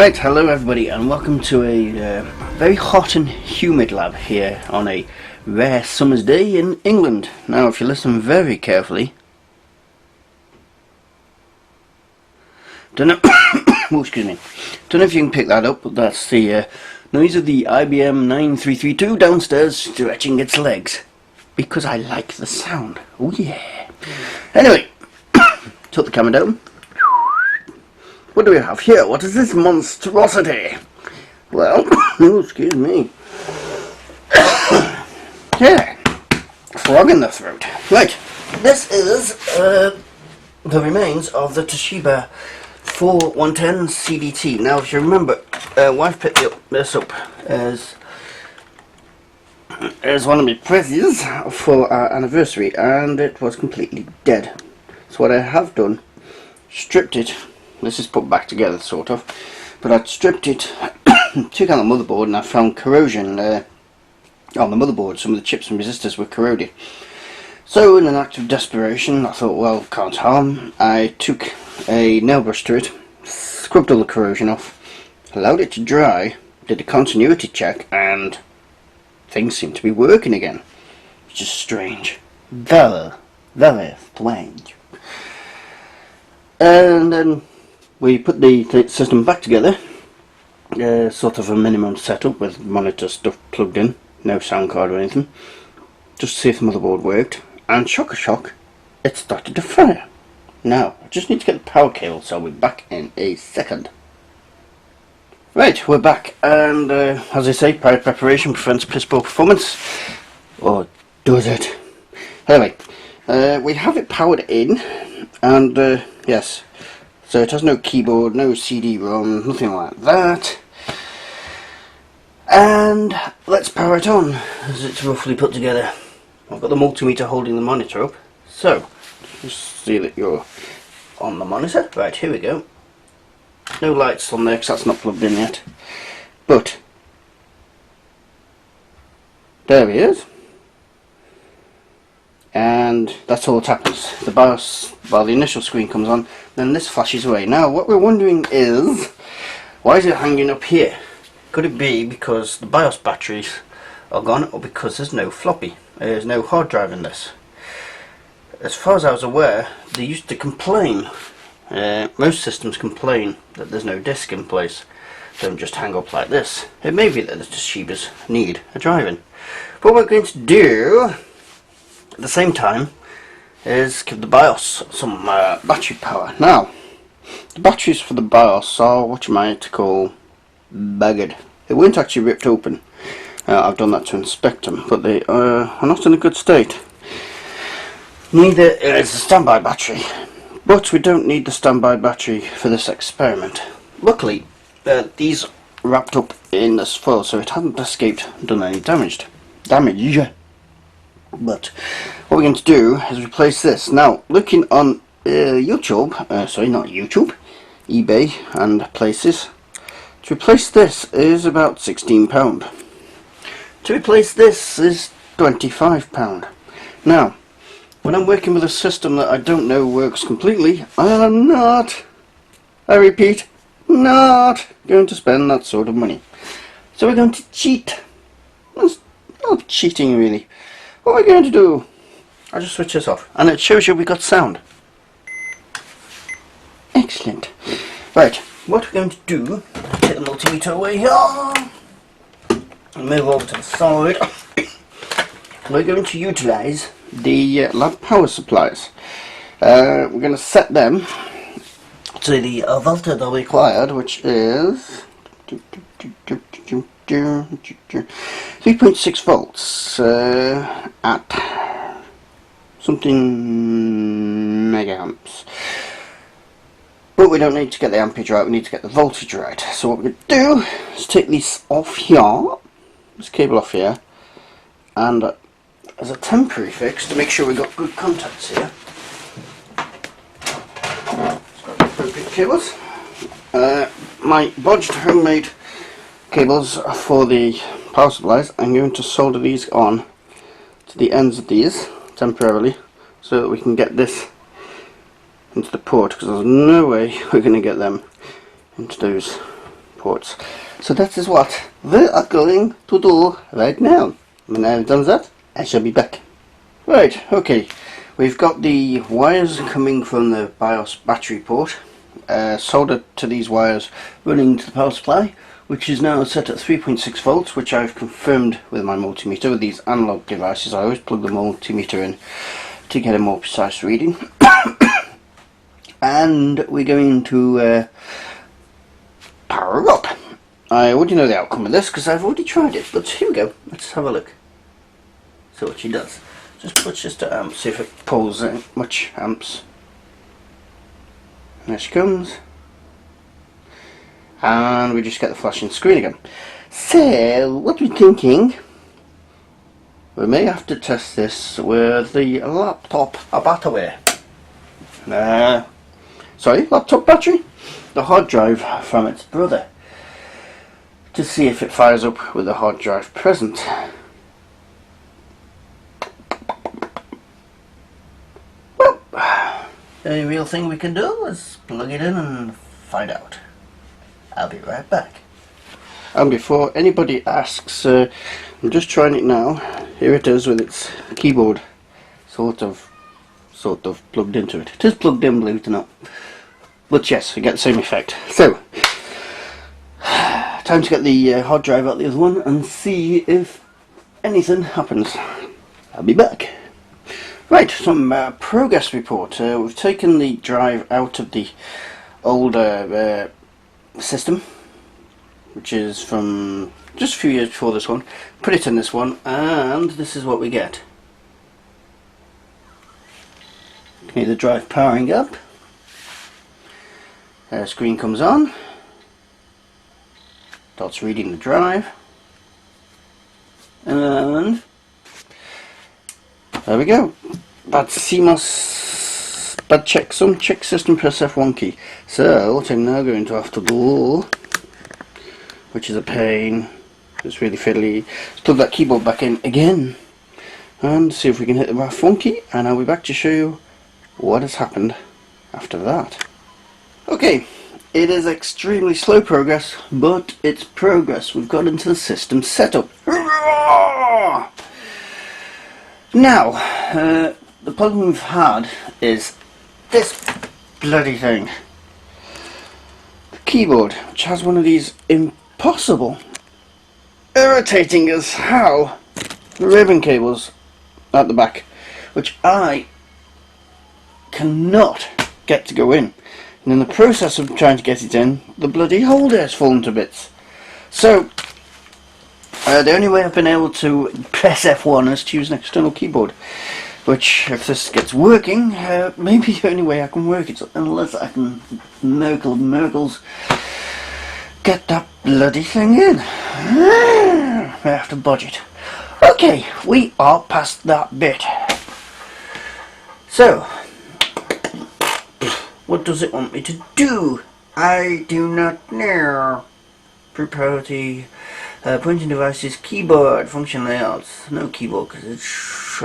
Right, hello everybody and welcome to a very hot and humid lab here on a rare summer's day in England. Now if you listen very carefully, don't know, oh, excuse me, don't know if you can pick that up, but that's the noise of the IBM 9332 downstairs stretching its legs, because I like the sound. Oh yeah. Anyway, took the camera down. What do we have here? What is this monstrosity? Well, oh, excuse me. Yeah, frog in the throat. Right, this is the remains of the Toshiba 4110 CDT. Now, if you remember, wife picked this up as one of my presents for our anniversary, and it was completely dead. So what I have done, stripped it. This is put back together, sort of, but I'd stripped it, took out the motherboard, and I found corrosion on the motherboard. Some of the chips and resistors were corroded. So in an act of desperation, I thought, well, can't harm. I took a nail brush to it, scrubbed all the corrosion off, allowed it to dry, did a continuity check, and things seemed to be working again. Which is strange. Very, very strange. And then we put the system back together, sort of a minimum setup with monitor stuff plugged in, no sound card or anything, just to see if the motherboard worked, and shock, it started to fire. Now, I just need to get the power cable, so I'll be back in a second. Right, we're back, and as I say, prior preparation prevents piss poor performance, or does it? Anyway, we have it powered in, and yes. So it has no keyboard, no CD-ROM, nothing like that. And let's power it on, as it's roughly put together. I've got the multimeter holding the monitor up. So, just see that you're on the monitor. Right, here we go. No lights on there because that's not plugged in yet. But, there he is. And that's all that happens. The BIOS, well, the initial screen comes on, then this flashes away. Now, what we're wondering is, why is it hanging up here? Could it be because the BIOS batteries are gone, or because there's no floppy? There's no hard drive in this. As far as I was aware, they used to complain, most systems complain that there's no disk in place. Don't just hang up like this. It may be that the Toshibas need a drive in. But what we're going to do at the same time is give the BIOS some battery power. Now, the batteries for the BIOS are what you might call buggered. They weren't actually ripped open. I've done that to inspect them, but they are not in a good state. Neither is the standby battery, but we don't need the standby battery for this experiment. Luckily, these wrapped up in this foil, so it hasn't escaped and done any damage. But what we're going to do is replace this. Now, looking on YouTube, sorry, not YouTube, eBay and places, to replace this is about £16. To replace this is £25. Now, when I'm working with a system that I don't know works completely, I am not, I repeat, not going to spend that sort of money. So we're going to cheat. It's not cheating really. What we're going to do, I'll just switch this off, and it shows you we got sound. Excellent. Right, what we're going to do, take the multimeter away here, and move over to the side. We're going to utilise the lab power supplies. We're going to set them to the voltage that required, which is 3.6 volts at something megaamps. But we don't need to get the amperage right, we need to get the voltage right. So what we're going to do is take this off here, this cable off here, and as a temporary fix to make sure we've got good contacts here. It's got the appropriate cables. My bodged homemade cables for the power supplies. I'm going to solder these on to the ends of these temporarily so that we can get this into the port, because there's no way we're going to get them into those ports. So that is what we are going to do right now. When I've done that, I shall be back. Right, okay. We've got the wires coming from the BIOS battery port, soldered to these wires running to the power supply, which is now set at 3.6 volts, which I've confirmed with my multimeter. With these analog devices, I always plug the multimeter in to get a more precise reading. And we're going to power up. I already know the outcome of this because I've already tried it, but here we go. Let's have a look. So what she does. Just push this to amps, see if it pulls much amps. There she comes. And we just get the flashing screen again. So, what we're thinking, we may have to test this with the laptop battery. Sorry, laptop battery? The hard drive from its brother. To see if it fires up with the hard drive present. The only real thing we can do is plug it in and find out. I'll be right back. And before anybody asks, I'm just trying it now. Here it is with its keyboard sort of plugged into it. It is plugged in, believe it or not. But yes, we get the same effect. So, time to get the hard drive out the other one and see if anything happens. I'll be back. Right, some progress report. We've taken the drive out of the older system, which is from just a few years before this one. Put it in this one, and this is what we get. You can hear the drive powering up. Screen comes on. Starts reading the drive, and there we go. Bad CMOS, bad check, some check system press F1 key. So what I'm now going to have to do, which is a pain, it's really fiddly, is plug that keyboard back in again and see if we can hit the F1 key, and I'll be back to show you what has happened after that. Okay, it is extremely slow progress, but it's progress. We've got into the system setup. Now, the problem we've had is this bloody thing. The keyboard, which has one of these impossible, irritating as hell ribbon cables at the back, which I cannot get to go in. And in the process of trying to get it in, the bloody holder has fallen to bits. So, the only way I've been able to press F1 is to use an external keyboard, which, if this gets working, maybe the only way I can work it, unless I can miracles get that bloody thing in. I have to budget. Okay, we are past that bit. So, what does it want me to do? I do not know. Proprietary pointing devices, keyboard, function layouts. No keyboard because it's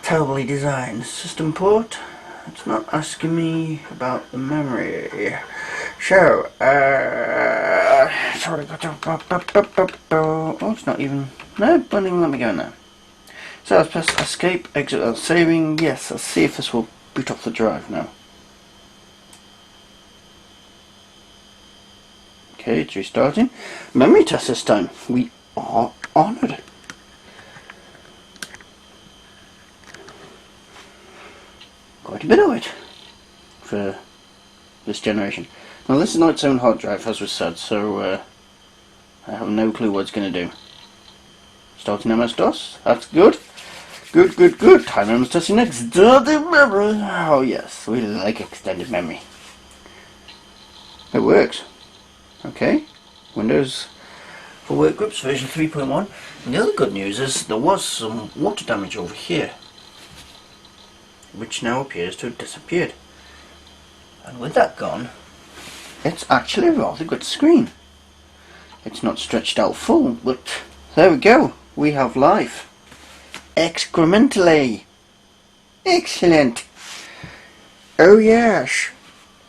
terribly designed. System port. It's not asking me about the memory. So, sorry. Oh, it's not even. No, it won't even let me go in there. So let's press escape, exit, saving. Yes, let's see if this will boot off the drive now. Okay, it's restarting. Memory test this time. We are honoured. Quite a bit of it for this generation. Now this is not its own hard drive, as was said, so I have no clue what it's going to do. Starting MS-DOS, that's good. Good. Time MS-DOS in extended memory. Oh yes, we like extended memory. It works. Okay, Windows for Workgroups version 3.1. And the other good news is there was some water damage over here, which now appears to have disappeared. And with that gone, it's actually a rather good screen. It's not stretched out full, but there we go. We have life. Excrementally. Excellent. Oh yes,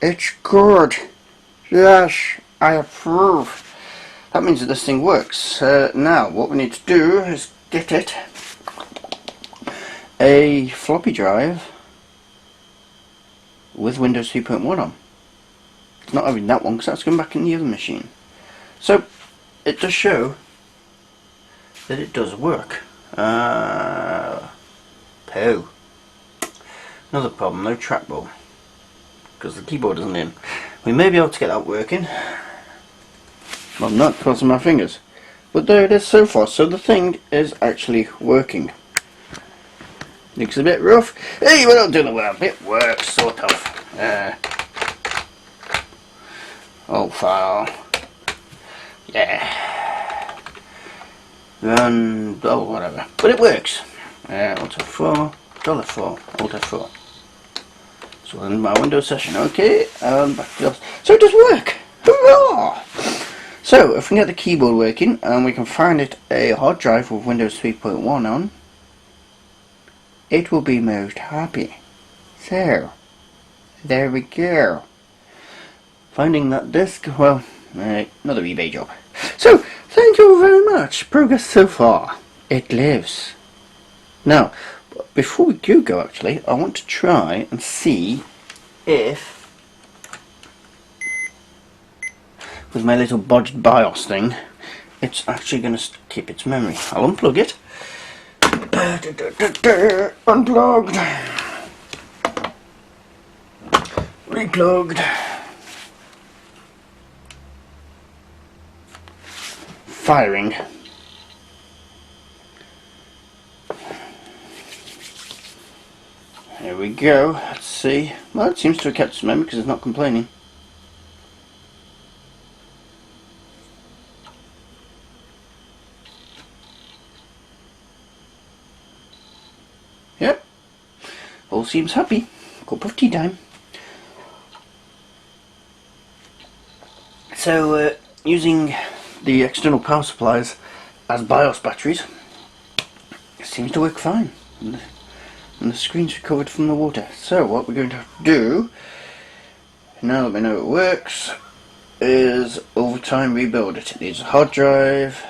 it's good. Yes, I approve. that means that this thing works. Now what we need to do is get it a floppy drive with Windows 3.1 on. It's not having that one because that's going back in the other machine. So it does show that it does work. Pooh. Another problem, no trackball because the keyboard isn't in. We may be able to get that working. Well, I'm not crossing my fingers, but there it is so far. So the thing is actually working. Looks a bit rough. Hey, we're not doing it well. It works, sort of. Old file. Yeah. Run. Oh, whatever. But it works. Alt F4. $4. Alt F4. So in my Windows session. Okay. Back to the. So it does work. Hurrah! So if we can get the keyboard working and we can find it a hard drive with Windows 3.1 on, it will be most happy. So, there we go. Finding that disk, well, another eBay job. So, thank you very much. Progress so far. It lives. Now, before we do go actually, I want to try and see if, with my little bodged BIOS thing, it's actually going to keep its memory. I'll unplug it. Unplugged. Replugged. Firing. There we go. Let's see. Well, it seems to have kept its memory because it's not complaining. Yep. All seems happy. Cup of tea time. So, using the external power supplies as BIOS batteries, it seems to work fine. And the screen's recovered from the water. So, what we're going to have to do, now that we know it works, is over time rebuild it. It needs a hard drive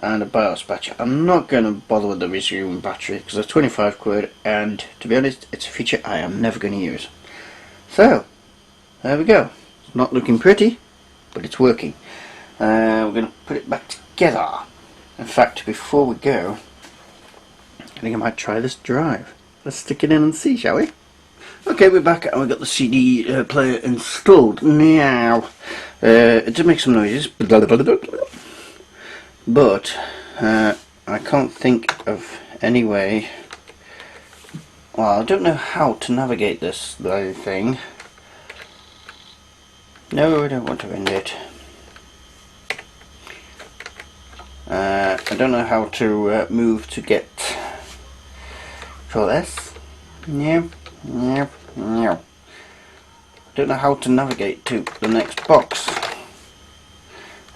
and a BIOS battery. I'm not going to bother with the resume battery because they're 25 quid, and to be honest, it's a feature I am never going to use. So, there we go. It's not looking pretty, but it's working. We're going to put it back together. In fact, before we go, I think I might try this drive. Let's stick it in and see, shall we? Okay, we're back and we've got the CD player installed. Now, it did make some noises, but I can't think of any way. Well, I don't know how to navigate this bloody thing. No, I don't want to end it. I don't know how to move to get Control S. Nope, nope, nope. Don't know how to navigate to the next box.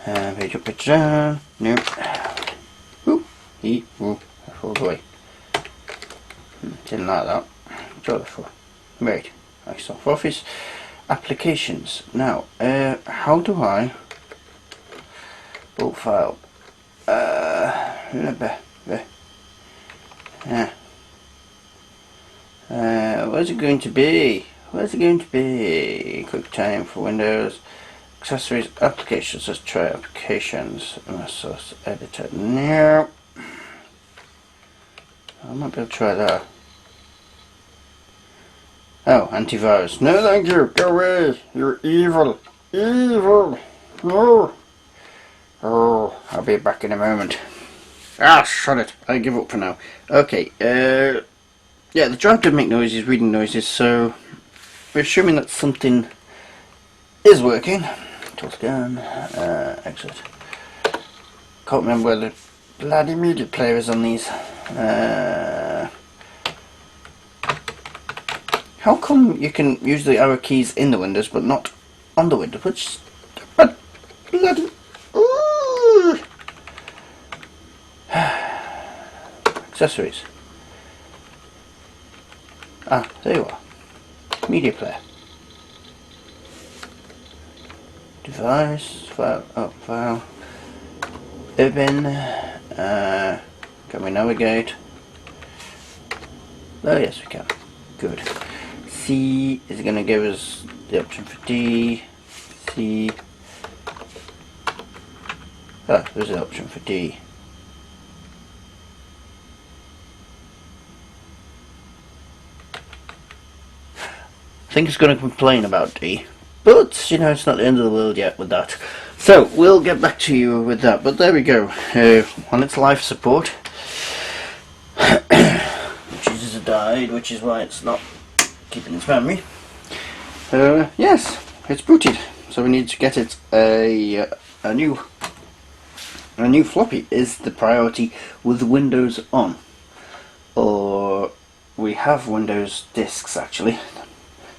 Page up, page down. Nope. Ooh, ooh, that's all the way. Didn't like that. Control F4. Right. Microsoft Office. Applications. Now, how do I bulk file? Where's it going to be? Where's it going to be? QuickTime for Windows. Accessories, applications. Let's try applications. Source editor. No. I might be able to try that. Oh, antivirus. No, thank you. Go away. You're evil. Evil. No. Oh, I'll be back in a moment. Ah, shut it. I give up for now. Okay, yeah, the drive did make noises, reading noises, so we're assuming that something is working. Tool scan, exit. Can't remember where the bloody media player is on these. How come you can use the arrow keys in the windows but not on the window? Which, but bloody. Accessories. Ah, there you are. Media player. Device, file, oh, file. Open. Can we navigate? Oh yes, we can. Good. C is going to give us the option for D. C. Oh, there's an option for D. I think it's going to complain about D, but you know, it's not the end of the world yet with that. So we'll get back to you with that. But there we go. On its life support, Jesus has died, which is why it's not keeping its memory. Yes, it's booted. So we need to get it a new floppy is the priority with Windows on, or we have Windows disks actually.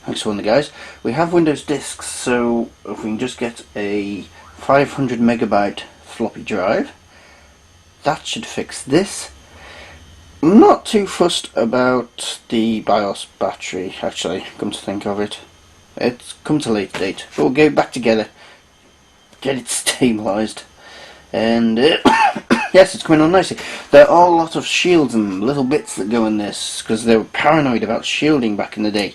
Thanks for the guys. We have Windows disks, so if we can just get a 500 megabyte floppy drive, that should fix this. I'm not too fussed about the BIOS battery, actually, come to think of it. It's come to a later date, but we'll go back together, get it stabilised, and yes, it's coming on nicely. There are a lot of shields and little bits that go in this, because they were paranoid about shielding back in the day.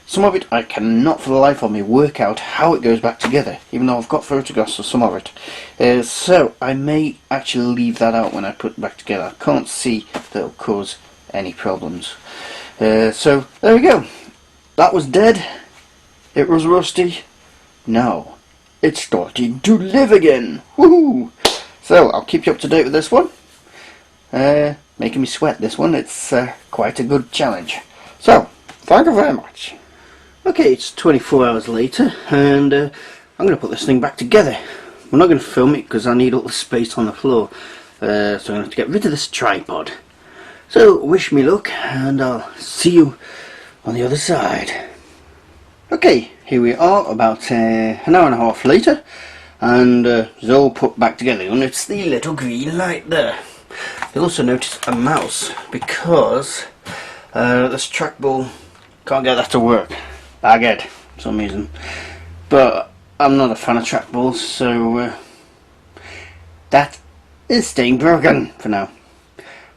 Some of it I cannot for the life of me work out how it goes back together, even though I've got photographs of some of it. So I may actually leave that out when I put it back together. I can't see that it'll cause any problems. So there we go. That was dead. It was rusty. Now it's starting to live again. Woohoo! So I'll keep you up to date with this one. Making me sweat, this one. It's quite a good challenge. So thank you very much. Okay, it's 24 hours later, and I'm going to put this thing back together. We're not going to film it because I need all the space on the floor, so I'm going to have to get rid of this tripod. So, wish me luck, and I'll see you on the other side. Okay, here we are, about an hour and a half later, and it's all put back together, and it's the little green light there. You'll also notice a mouse, because this trackball can't get that to work. Bagged for some reason, but I'm not a fan of trackballs, so that is staying broken for now.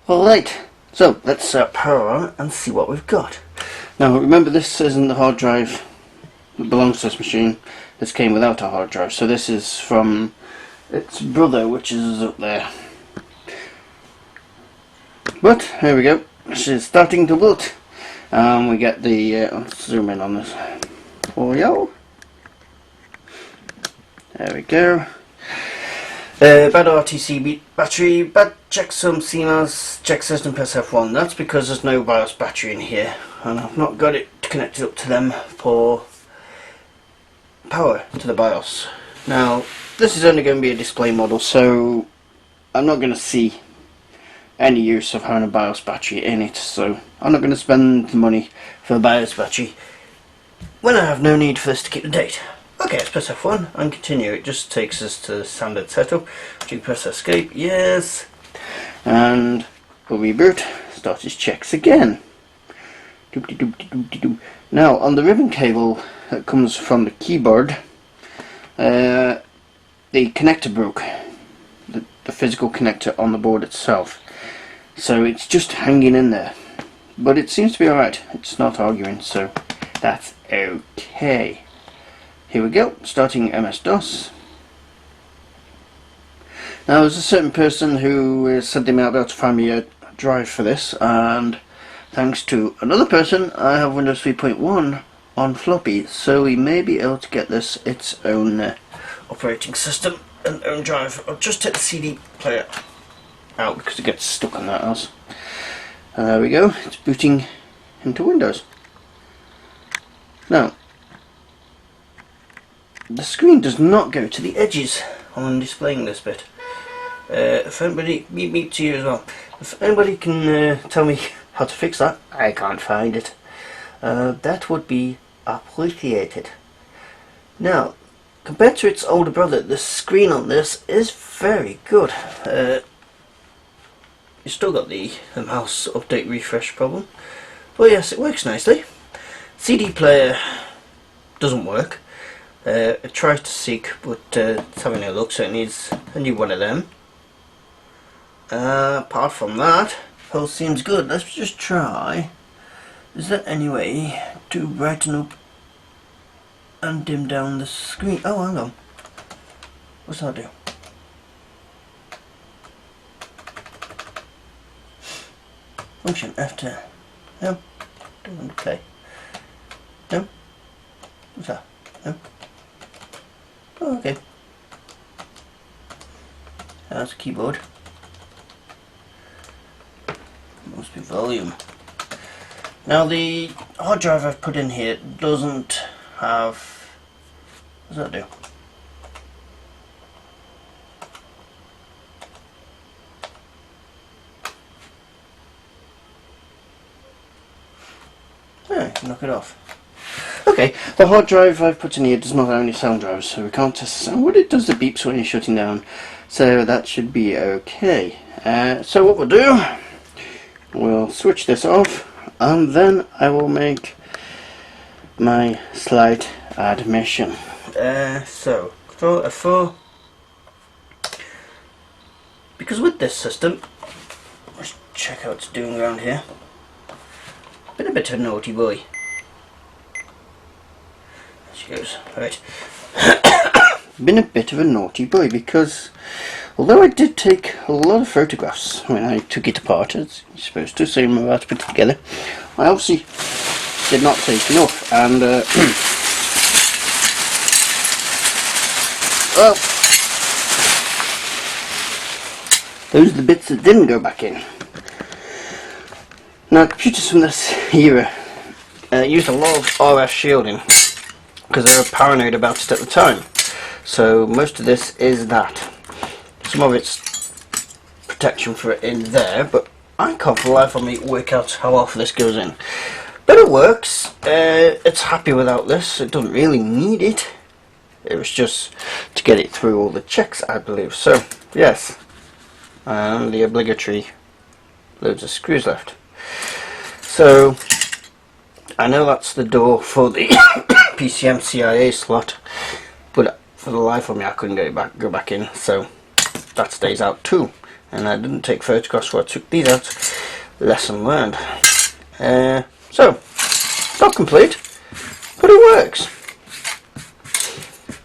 Alright, so let's power on and see what we've got. Now remember, this isn't the hard drive that belongs to this machine. This came without a hard drive, so this is from its brother, which is up there. But here we go, she's starting to boot. We get the, let's zoom in on this Oreo. There we go. Bad RTC battery, bad checksum CMOS, check system press F1. That's because there's no BIOS battery in here, and I've not got it connected up to them for power to the BIOS. Now, this is only going to be a display model, so I'm not going to see any use of having a BIOS battery in it, so I'm not going to spend the money for a BIOS battery when I have no need for this to keep the date. Okay, let's press F1 and continue. It just takes us to the standard setup. You press escape, yes, and we'll reboot, start his checks again. Now on the ribbon cable that comes from the keyboard, the connector broke, the physical connector on the board itself. So it's just hanging in there, but it seems to be alright. It's not arguing, so that's okay. Here we go, starting MS-DOS. Now there's a certain person who said they might be able to find me a drive for this, and thanks to another person I have Windows 3.1 on floppy, so we may be able to get this its own operating system and own drive. I'll just take the CD player out because it gets stuck on that else. There we go, it's booting into Windows. Now the screen does not go to the edges when I'm displaying this bit. If anybody, meet to you as well, if anybody can tell me how to fix that, I can't find it, that would be appreciated. Now, compared to its older brother, the screen on this is very good. You still got the mouse update refresh problem, but yes, it works nicely. CD player doesn't work. It tries to seek, but it's having a look, so it needs a new one of them. Apart from that, whole seems good. Let's just try. Is there any way to brighten up and dim down the screen? Oh, hang on. What's that do? Function F10. No. Don't want to play. No. What's that? No. Oh, okay. That's a keyboard. Must be volume. Now the hard drive I've put in here doesn't have... What does that do? Yeah, you can knock it off. Okay, the hard drive I've put in here does not have any sound drivers, so we can't test the sound. What it does, the beeps when you're shutting down, so that should be okay. So what we'll do, we'll switch this off, and then I will make my slight admission. So, Control F4, because with this system, let's check how it's doing around here. Been a bit of a naughty boy. There she goes. Right. Been a bit of a naughty boy because although I did take a lot of photographs when I took it apart, as you're supposed to, so I'm about to put it together, I obviously did not take enough, and well, those are the bits that didn't go back in. Now, computers from this era used a lot of RF shielding because they were paranoid about it at the time. So most of this is that. Some of it's protection for it in there, but I can't for the life of me work out how often this goes in. But it works. It's happy without this. It doesn't really need it. It was just to get it through all the checks, I believe. So yes, and the obligatory loads of screws left. So I know that's the door for the PCM CIA slot, but for the life of me I couldn't get it go back in, so that stays out too. And I didn't take photographs where I took these out. Lesson learned. So not complete, but it works.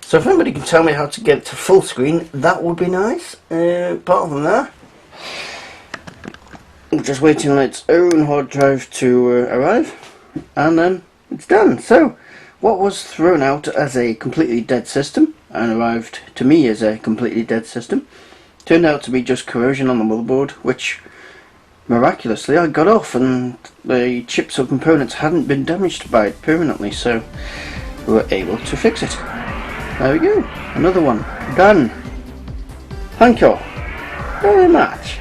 So if anybody can tell me how to get it to full screen, that would be nice. Apart from that, I'm just waiting on its own hard drive to arrive, and then it's done. So what was thrown out as a completely dead system and arrived to me as a completely dead system turned out to be just corrosion on the motherboard, which miraculously I got off, and the chips or components hadn't been damaged by it permanently, so we were able to fix it. There we go, another one done. Thank you very much.